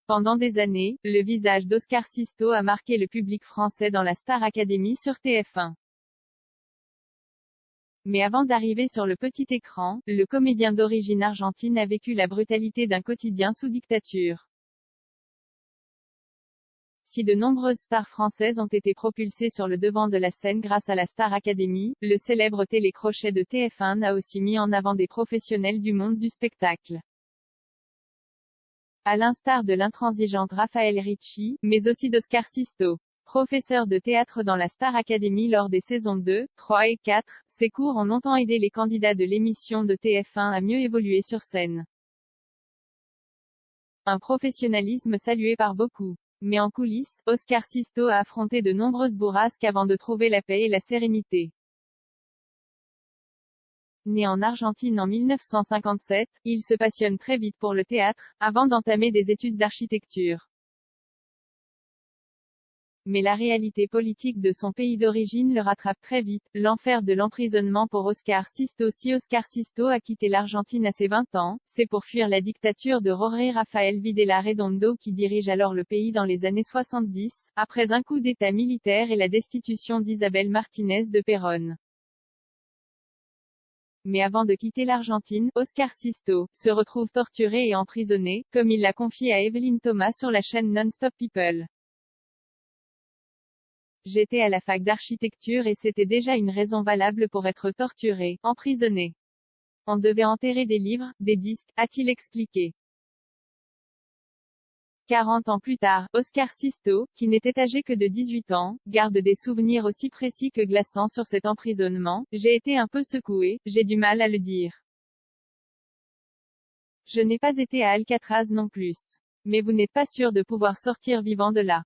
Pendant des années, le visage d'Oscar Sisto a marqué le public français dans la Star Academy sur TF1. Mais avant d'arriver sur le petit écran, le comédien d'origine argentine a vécu la brutalité d'un quotidien sous dictature. Si de nombreuses stars françaises ont été propulsées sur le devant de la scène grâce à la Star Academy, le célèbre télécrochet de TF1 a aussi mis en avant des professionnels du monde du spectacle. À l'instar de l'intransigeante Raphaël Ricci, mais aussi d'Oscar Sisto. Professeur de théâtre dans la Star Academy lors des saisons 2, 3 et 4, ses cours ont longtemps aidé les candidats de l'émission de TF1 à mieux évoluer sur scène. Un professionnalisme salué par beaucoup. Mais en coulisses, Oscar Sisto a affronté de nombreuses bourrasques avant de trouver la paix et la sérénité. Né en Argentine en 1957, il se passionne très vite pour le théâtre, avant d'entamer des études d'architecture. Mais la réalité politique de son pays d'origine le rattrape très vite, l'enfer de l'emprisonnement pour Oscar Sisto. Si Oscar Sisto a quitté l'Argentine à ses 20 ans, c'est pour fuir la dictature de Jorge Rafael Videla Redondo qui dirige alors le pays dans les années 70, après un coup d'état militaire et la destitution d'Isabel Martínez de Perón. Mais avant de quitter l'Argentine, Oscar Sisto se retrouve torturé et emprisonné, comme il l'a confié à Evelyn Thomas sur la chaîne Non-Stop People. J'étais à la fac d'architecture et c'était déjà une raison valable pour être torturé, emprisonné. On devait enterrer des livres, des disques, a-t-il expliqué. 40 ans plus tard, Oscar Sisto, qui n'était âgé que de 18 ans, garde des souvenirs aussi précis que glaçants sur cet emprisonnement. J'ai été un peu secoué, j'ai du mal à le dire. Je n'ai pas été à Alcatraz non plus. Mais vous n'êtes pas sûr de pouvoir sortir vivant de là.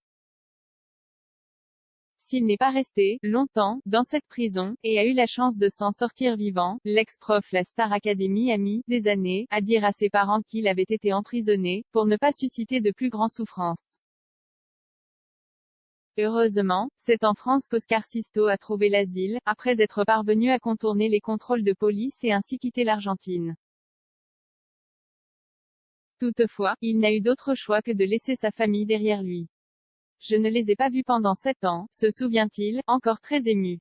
S'il n'est pas resté longtemps dans cette prison, et a eu la chance de s'en sortir vivant, l'ex-prof la Star Academy a mis des années à dire à ses parents qu'il avait été emprisonné, pour ne pas susciter de plus grandes souffrances. Heureusement, c'est en France qu'Oscar Sisto a trouvé l'asile, après être parvenu à contourner les contrôles de police et ainsi quitter l'Argentine. Toutefois, il n'a eu d'autre choix que de laisser sa famille derrière lui. Je ne les ai pas vus pendant 7 ans, se souvient-il, encore très ému.